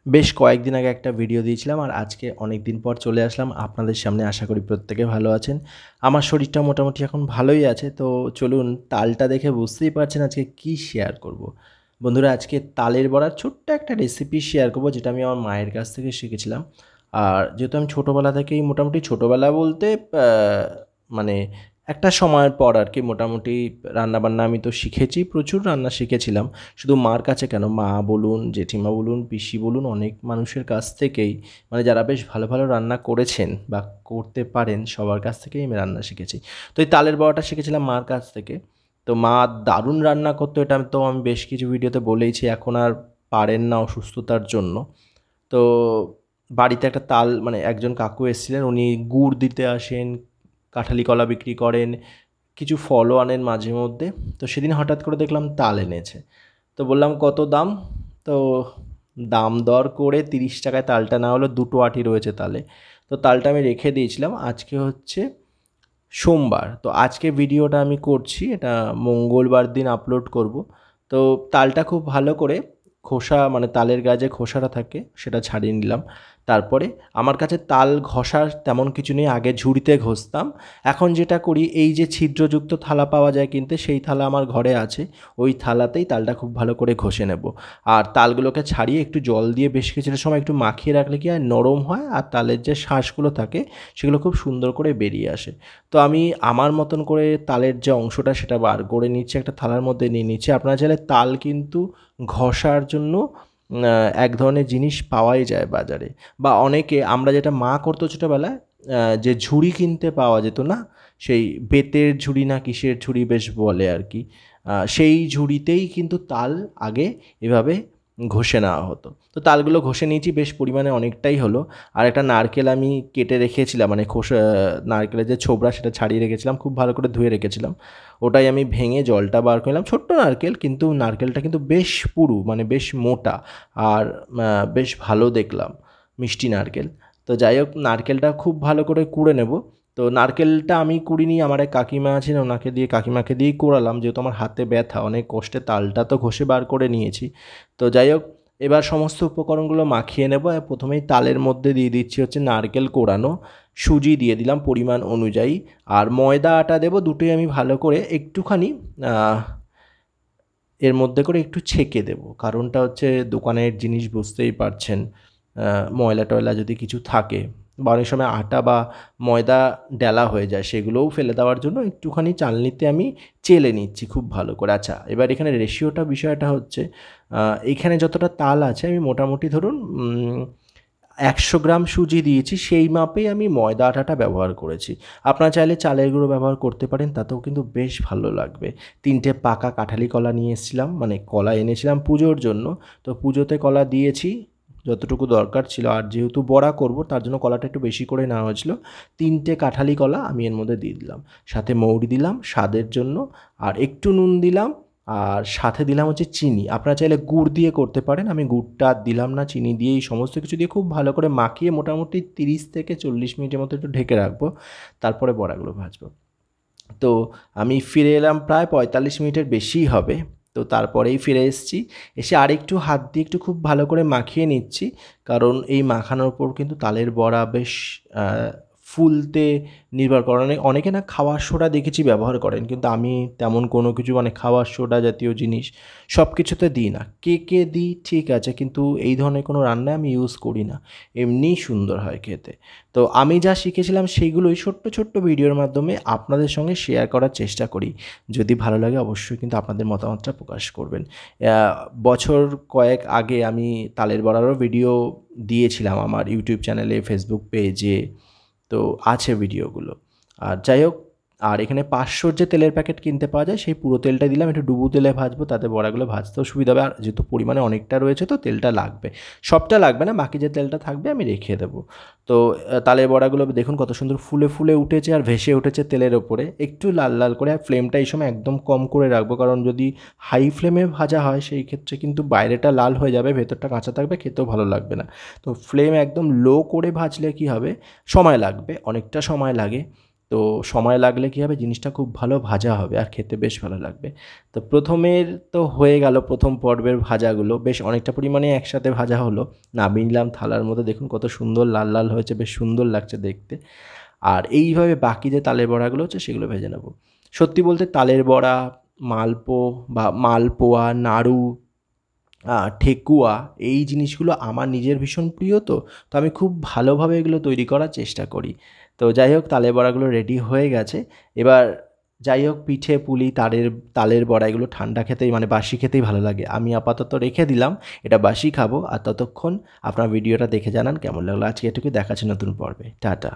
বেশ কয়েকদিন আগে একটা ভিডিও দিয়েছিলাম আর আজকে অনেক দিন পর চলে আসলাম আপনাদের সামনে। আশা করি প্রত্যেকে ভালো আছেন। আমার শরীরটা মোটামুটি এখন ভালোই আছে। তো চলুন, তালটা দেখে বুঝতেই পারছেন আজকে কি শেয়ার করব। বন্ধুরা, আজকে তালের বড়ার ছোট্ট একটা রেসিপি শেয়ার করব, যেটা আমি আমার মায়ের কাছ থেকে শিখেছিলাম। আর যেহেতু আমি ছোটোবেলা থেকেই, মোটামুটি ছোটোবেলা বলতে মানে একটা সময়ের পর আর কি, মোটামুটি রান্নাবান্না আমি তো শিখেছি, প্রচুর রান্না শিখেছিলাম। শুধু মার কাছে কেন, মা বলুন, জেঠিমা বলুন, পিসি বলুন, অনেক মানুষের কাছ থেকেই, মানে যারা বেশ ভালো ভালো রান্না করেছেন বা করতে পারেন, সবার কাছ থেকেই আমি রান্না শিখেছি। তো এই তালের বড়াটা শিখেছিলাম মার কাছ থেকে। তো মা দারুণ রান্না করতো, এটা তো আমি বেশ কিছু ভিডিওতে বলেইছি। এখন আর পারেন না অসুস্থতার জন্য। তো বাড়িতে একটা তাল, মানে একজন কাকু এসেছিলেন, উনি গুড় দিতে আসেন, কাঁঠালি কলা বিক্রি করেন, কিছু ফলও আনেন মাঝে মধ্যে। তো সেদিন হঠাৎ করে দেখলাম তাল এনেছে। তো বললাম কত দাম? তো দাম দর করে 30 টাকায় তালটা না হলো, দুটো আঁটি রয়েছে তালে। তো তালটা আমি রেখে দিয়েছিলাম। আজকে হচ্ছে সোমবার, তো আজকে ভিডিওটা আমি করছি, এটা মঙ্গলবার দিন আপলোড করব। তো তালটা খুব ভালো করে খোসা, মানে তালের গায়ে যে খোসাটা থাকে সেটা ছাড়িয়ে নিলাম। তারপরে আমার কাছে তাল ঘষার তেমন কিছু নেই, আগে ঝুড়িতে ঘষতাম। এখন যেটা করি, এই যে ছিদ্রযুক্ত থালা পাওয়া যায় কিনতে, সেই থালা আমার ঘরে আছে। ওই থালাতেই তালটা খুব ভালো করে ঘষে নেব। আর তালগুলোকে ছাড়িয়ে একটু জল দিয়ে বেশ কিছুটা সময় একটু মাখিয়ে রাখলে কি হয়, নরম হয়, আর তালের যে শাঁসগুলো থাকে সেগুলো খুব সুন্দর করে বেরিয়ে আসে। তো আমি আমার মতন করে তালের যে অংশটা সেটা বার করে নিচ্ছি, একটা থালার মধ্যে নিয়ে নিচ্ছি। আপনারা চাইলে তাল কিন্তু ঘষার জন্য এক ধরনের জিনিস পাওয়াই যায় বাজারে, বা অনেকে, আমরা যেটা মা করতো ছোটোবেলায়, যে ঝুড়ি কিনতে পাওয়া যেত না, সেই বেতের ঝুড়ি না কিসের ঝুড়ি বেশ বলে আর কি, সেই ঝুড়িতেই কিন্তু তাল আগে এভাবে ঘষে নেওয়া হতো। তো তালগুলো ঘষে নিয়েছি, বেশ পরিমাণে অনেকটাই হলো। আর একটা নারকেল আমি কেটে রেখেছিলাম, মানে খোসা, নারকেলের যে ছোবড়া সেটা ছাড়িয়ে রেখেছিলাম, খুব ভালো করে ধুয়ে রেখেছিলাম। ওটাই আমি ভেঙে জলটা বার করলাম। ছোট্ট নারকেল, কিন্তু নারকেলটা কিন্তু বেশ পুরু, মানে বেশ মোটা, আর বেশ ভালো দেখলাম, মিষ্টি নারকেল। তো যাই হোক, নারকেলটা খুব ভালো করে কুড়ে নেব। তো নারকেলটা আমি কুড়িনি, আমার এক কাকিমা আছেন, কাকিমাকে দিয়েই কুড়ালাম, যেহেতু আমার হাতে ব্যথা, অনেক কষ্টে তালটা তো ঘষে বার করে নিয়েছি। তো যাই হোক, এবার সমস্ত উপকরণগুলো মাখিয়ে নেব। প্রথমেই তালের মধ্যে দিয়ে দিচ্ছি হচ্ছে নারকেল কোড়ানো, সুজি দিয়ে দিলাম পরিমাণ অনুযায়ী, আর ময়দা আটা দেবো, দুটোই আমি ভালো করে একটুখানি এর মধ্যে করে একটু ছেঁকে দেবো। কারণটা হচ্ছে, দোকানের জিনিস বুঝতেই পারছেন, ময়লা টয়লা যদি কিছু থাকে, বা অনেক সময় আটা বা ময়দা ডেলা হয়ে যায়, সেগুলোও ফেলে দেওয়ার জন্য একটুখানি চালনিতে আমি চেলে নিচ্ছি খুব ভালো করে। আচ্ছা, এবার এখানে রেশিওটা, বিষয়টা হচ্ছে, এইখানে যতটা তাল আছে, আমি মোটামুটি ধরুন 100 গ্রাম সুজি দিয়েছি, সেই মাপেই আমি ময়দা আটাটা ব্যবহার করেছি। আপনারা চাইলে চালের গুঁড়ো ব্যবহার করতে পারেন, তাতেও কিন্তু বেশ ভালো লাগবে। 3টে পাকা কাঁঠালি কলা নিয়ে এসেছিলাম, মানে কলা এনেছিলাম পুজোর জন্য। তো পুজোতে কলা দিয়েছি যতটুকু দরকার ছিল, আর যেহেতু বড়া করব তার জন্য কলাটা একটু বেশি করে নেওয়া হয়েছিল। 3টে কাঁঠালি কলা আমি এর মধ্যে দিয়ে দিলাম, সাথে মৌরি দিলাম স্বাদের জন্য, আর একটু নুন দিলাম, আর সাথে দিলাম হচ্ছে চিনি। আপনারা চাইলে গুড় দিয়ে করতে পারেন, আমি গুড়টা দিলাম না, চিনি দিয়েই সমস্ত কিছু দিয়ে খুব ভালো করে মাখিয়ে মোটামুটি 30 থেকে 40 মিনিটের মতো একটু ঢেকে রাখবো। তারপরে বড়াগুলো ভাজবো। তো আমি ফিরে এলাম, প্রায় 45 মিনিটের বেশিই হবে। তো তারপরেই ফিরে এসেছি, এসে আরেকটু হাত দিয়ে একটু খুব ভালো করে মাখিয়ে নিচ্ছি। কারণ এই মাখানোর পর কিন্তু তালের বড়া বেশ ফুলতে নির্ভর করে। অনেকে না খাওয়ার সোডা দেখেছি ব্যবহার করেন, কিন্তু আমি তেমন কোনো কিছু, মানে খাওয়ার সোডা জাতীয় জিনিস সব কিছুতে দিই না। কেকে দিই ঠিক আছে, কিন্তু এই ধরনের কোনো রান্নায় আমি ইউজ করি না, এমনিই সুন্দর হয় খেতে। তো আমি যা শিখেছিলাম সেইগুলোই ছোট্ট ছোট্ট ভিডিওর মাধ্যমে আপনাদের সঙ্গে শেয়ার করার চেষ্টা করি। যদি ভালো লাগে অবশ্যই কিন্তু আপনাদের মতামতটা প্রকাশ করবেন। বছর কয়েক আগে আমি তালের বড়ারও ভিডিও দিয়েছিলাম আমার ইউটিউব চ্যানেলে, ফেসবুক পেজে, তো আছে ভিডিওগুলো। আর যাই হোক, আর এখানে 500 যে তেলের প্যাকেট কিনতে পাওয়া যায়, সেই পুরো তেলটা দিলাম, একটু ডুবো তেলে ভাজবো, তাতে বড়াগুলো ভাজতেও সুবিধা হবে। আর যেহেতু পরিমাণে অনেকটা রয়েছে, তো তেলটা লাগবে, সবটা লাগবে না, বাকি যে তেলটা থাকবে আমি রেখে দেবো। তো তালের বড়াগুলো দেখুন কত সুন্দর ফুলে ফুলে উঠেছে আর ভেসে উঠেছে তেলের ওপরে, একটু লাল লাল করে। আর ফ্লেমটা এই সময় একদম কম করে রাখবো, কারণ যদি হাই ফ্লেমে ভাজা হয় সেই ক্ষেত্রে কিন্তু বাইরেটা লাল হয়ে যাবে, ভেতরটা কাঁচা থাকবে, খেতেও ভালো লাগবে না। তো ফ্লেম একদম লো করে ভাজলে কি হবে, সময় লাগবে, অনেকটা সময় লাগে। তো সময় লাগলে কী হবে, জিনিসটা খুব ভালো ভাজা হবে আর খেতে বেশ ভালো লাগবে। তো প্রথমের তো হয়ে গেল, প্রথম পর্বের ভাজাগুলো বেশ অনেকটা পরিমাণে একসাথে ভাজা হলো, নামিয়ে নিলাম থালার মধ্যে। দেখুন কত সুন্দর লাল লাল হয়েছে, বেশ সুন্দর লাগছে দেখতে। আর এইভাবে বাকি যে তালের বড়াগুলো হচ্ছে সেগুলো ভেজে নেব। সত্যি বলতে তালের বড়া, মালপোয়া, নাড়ু, ঠেকুয়া, এই জিনিসগুলো আমার নিজের ভীষণ প্রিয়। তো আমি খুব ভালোভাবে এগুলো তৈরি করার চেষ্টা করি। তো যাই হোক, তালের বড়াগুলো রেডি হয়ে গেছে। এবার যাই হোক, পিঠে পুলি, তালের বড়া এগুলো ঠান্ডা খেতেই মানে বাসি খেতেই ভালো লাগে। আমি আপাতত রেখে দিলাম, এটা বাসি খাবো। আর ততক্ষণ আপনার ভিডিওটা দেখে জানান কেমন লাগলো। আজকে এটুকুই, দেখা হচ্ছে নতুন পর্বে। টাটা।